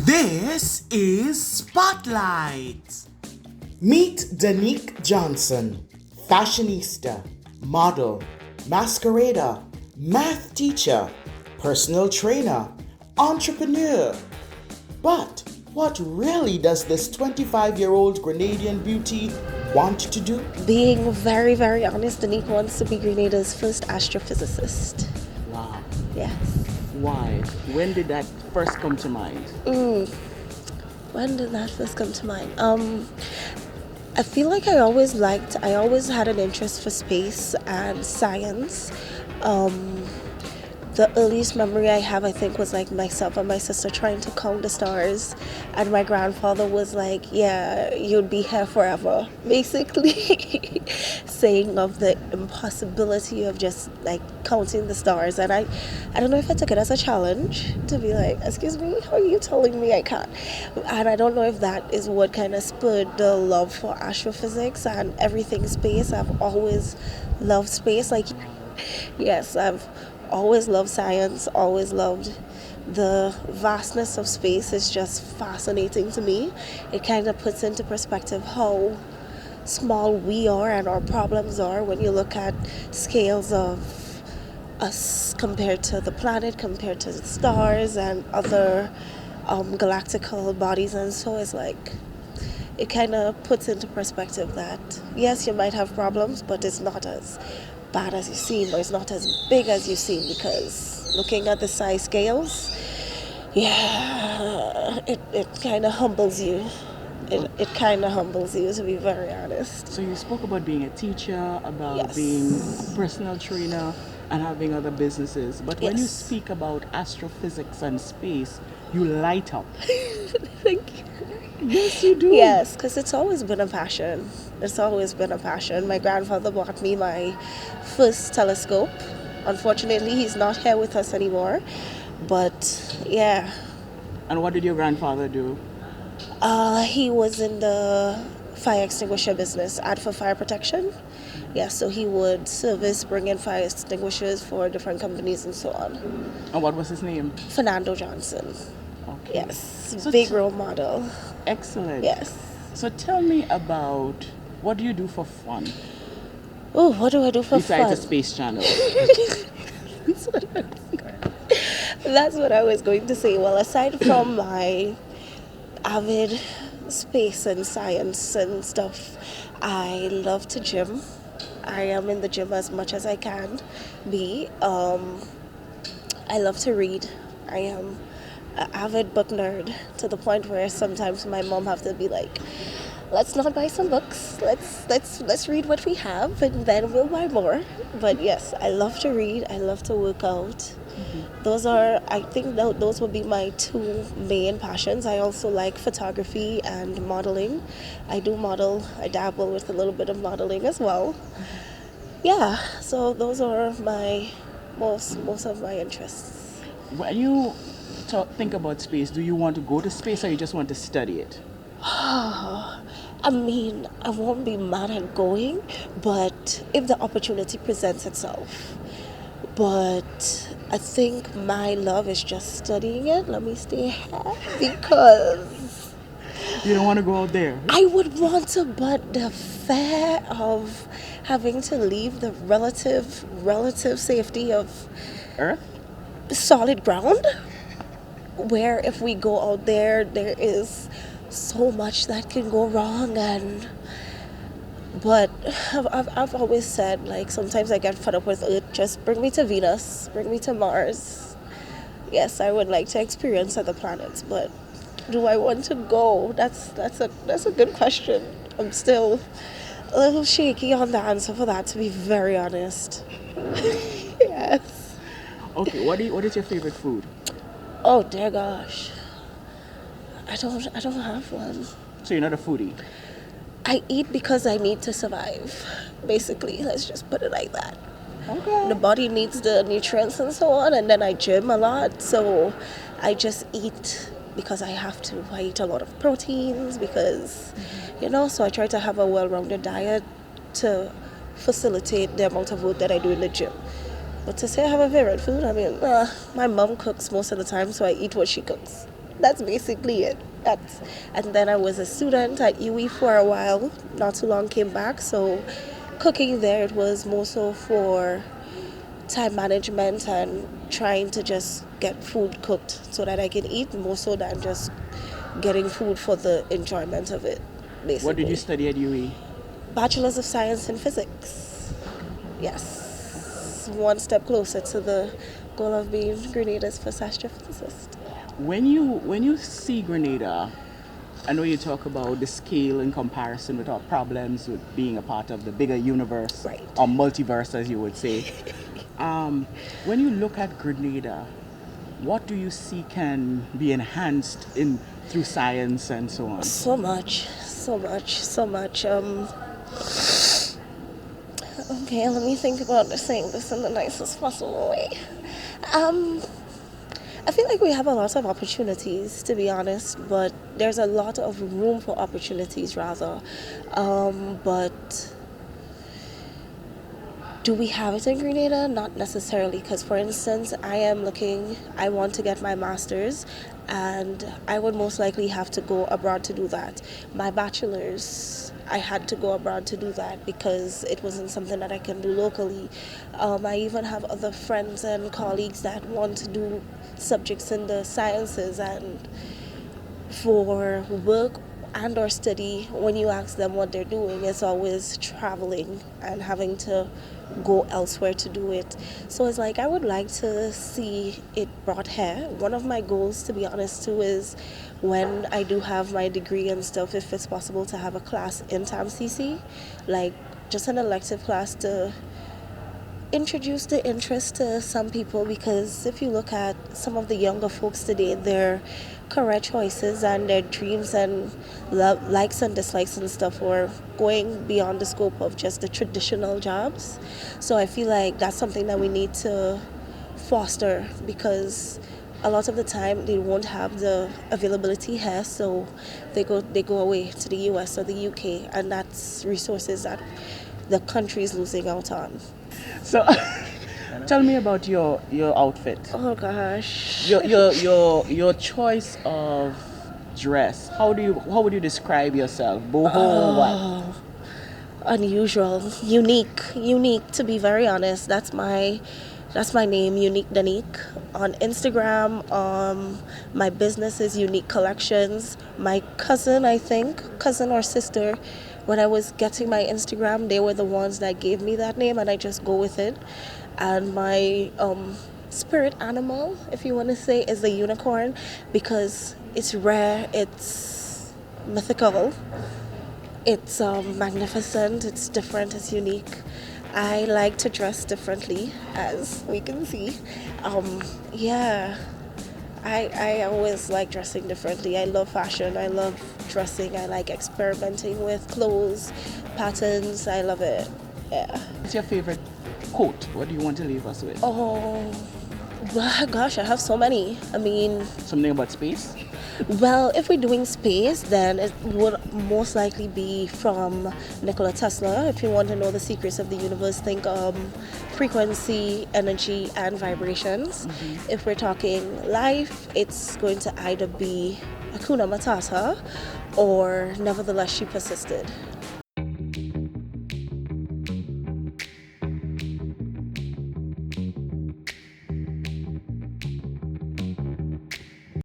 This is Spotlight. Meet Danique Johnson, fashionista, model, masquerader, math teacher, personal trainer, entrepreneur. But what really does this 25-year-old Grenadian beauty want to do? Being very, very honest, Danique wants to be Grenada's first astrophysicist. Wow. Yes. Why? When did that first come to mind? When did that first come to mind? I feel like I always had an interest for space and science. The earliest memory I have, I think, was like myself and my sister trying to count the stars, and my grandfather was like, "Yeah, you'd be here forever," basically saying of the impossibility of just like counting the stars. And I don't know if I took it as a challenge to be like, "Excuse me, how are you telling me I can't?" And I don't know if that is what kind of spurred the love for astrophysics and everything space. I've always loved space. Like, yes, I've always loved science, always loved the vastness of space. Is just fascinating to me. It kind of puts into perspective how small we are and our problems are when you look at scales of us compared to the planet, compared to the stars and other galactical bodies. And so it's like, it kind of puts into perspective that yes, you might have problems, but it's not as bad as you seem, or it's not as big as you seem, because looking at the size scales, yeah, it kind of humbles you. It kind of humbles you, to be very honest. So you spoke about being a teacher, about Yes. being a personal trainer, and having other businesses. But when you Yes. speak about astrophysics and space, you light up. Thank you. Yes, you do. Yes, because it's always been a passion. It's always been a passion. My grandfather bought me my first telescope. Unfortunately, he's not here with us anymore. But yeah, And what did your grandfather do? he was in the fire extinguisher business, ad for fire protection. Yeah, so he would service, bring in fire extinguishers for different companies and so on. And what was his name? Fernando Johnson. Okay. Yes, So big role model. Excellent. Yes. So tell me about, what do you do for fun Oh, what do I do for besides fun? the Space Channel? That's what I was going to say. Well, aside from my avid space and science and stuff, I love to gym. I am in the gym as much as I can be. I love to read. I am an avid book nerd, to the point where sometimes my mom have to be like, "Let's not buy some books. Let's read what we have, and then we'll buy more." But yes, I love to read. I love to work out. Those are, I think, those would be my two main passions. I also like photography and modeling. I do model. I dabble with a little bit of modeling as well. Yeah, so those are my most of my interests. When you think about space, do you want to go to space, or you just want to study it? I mean, I won't be mad at going, but if the opportunity presents itself. But I think my love is just studying it. Let me stay here, because You don't want to go out there? I would want to, but the fear of having to leave the relative safety of Earth? solid ground, where if we go out there, there is so much that can go wrong. But I've always said, like, sometimes I get fed up with Earth. Just bring me to Venus, bring me to Mars. Yes, I would like to experience other planets, but do I want to go? That's a good question. I'm still a little shaky on the answer for that, to be very honest. Yes. Okay, what is your favorite food? Oh dear gosh. I don't have one. So you're not a foodie? I eat because I need to survive. Basically, let's just put it like that. Okay. The body needs the nutrients and so on, and then I gym a lot, so I just eat because I have to. I eat a lot of proteins because, so I try to have a well-rounded diet to facilitate the amount of work that I do in the gym. But to say I have a favorite food, I mean, my mom cooks most of the time, so I eat what she cooks. That's basically it. And then I was a student at UE for a while, not too long came back. So cooking there, it was more so for time management and trying to just get food cooked so that I can eat, more so than just getting food for the enjoyment of it, basically. What did you study at UE? Bachelor's of Science in Physics. Yes. One step closer to the goal of being Grenada's first astrophysicist. When you see Grenada, I know you talk about the scale in comparison with our problems with being a part of the bigger universe, Right. or multiverse, as you would say. When you look at Grenada, what do you see can be enhanced through science and so on? So much. Okay, let me think about saying this in the nicest possible way. I feel like we have a lot of opportunities, to be honest, but there's a lot of room for opportunities, rather. But do we have it in Grenada? Not necessarily, because for instance, I want to get my master's, and I would most likely have to go abroad to do that. My bachelor's, I had to go abroad to do that because it wasn't something that I can do locally. I even have other friends and colleagues that want to do subjects in the sciences, and for work and or study, when you ask them what they're doing, it's always traveling and having to go elsewhere to do it. So it's like I would like to see it brought here. One of my goals, to be honest, too, is when I do have my degree and stuff, if it's possible to have a class in TAMCC, like just an elective class to introduce the interest to some people, because if you look at some of the younger folks today, their career choices and their dreams and likes and dislikes and stuff are going beyond the scope of just the traditional jobs. So I feel like that's something that we need to foster, because a lot of the time they won't have the availability here, so they go away to the US or the UK, and that's resources that the country is losing out on. So, tell me about your outfit. Oh gosh. Your choice of dress. How would you describe yourself? Boho, what? Unusual, unique. To be very honest, that's my name, Unique Danique. On Instagram, my business is Unique Collections. My cousin or sister, when I was getting my Instagram, they were the ones that gave me that name, and I just go with it. And my spirit animal, if you want to say, is the unicorn, because it's rare, it's mythical, it's magnificent, it's different, it's unique. I like to dress differently, as we can see. I always like dressing differently. I love fashion, I love dressing, I like experimenting with clothes, patterns, I love it. Yeah. What's your favorite quote? What do you want to leave us with? Oh, gosh, I have so many. I mean, Something about space? well, if we're doing space, then it would most likely be from Nikola Tesla. If you want to know the secrets of the universe, think frequency, energy, and vibrations. Mm-hmm. If we're talking life, it's going to either be Hakuna Matata or Nevertheless She Persisted.